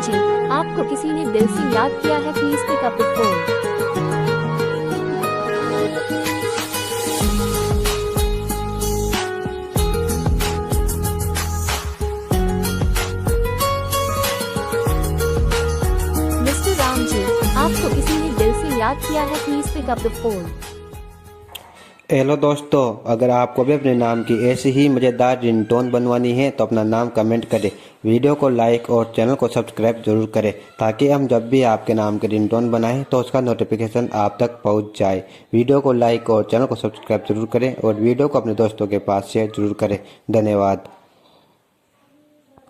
राम जी, आपको किसी ने दिल से याद किया है, please pick up the phone. Mister Ram ji, आपको किसी ने दिल से याद किया है, please pick up the phone. Hello दोस्तों, अगर आपको भी अपने नाम की ऐसी ही मज़ेदार रिंगटोन बनवानी है तो अपना नाम कमेंट करें, वीडियो को लाइक और चैनल को सब्सक्राइब जरूर करें ताकि हम जब भी आपके नाम की रिंगटोन बनाएं तो उसका नोटिफिकेशन आप तक पहुंच जाए। वीडियो को लाइक और चैनल को सब्सक्राइब जरूर करें और वीडियो को अपने दोस्तों के पास शेयर जरूर करें। धन्यवाद।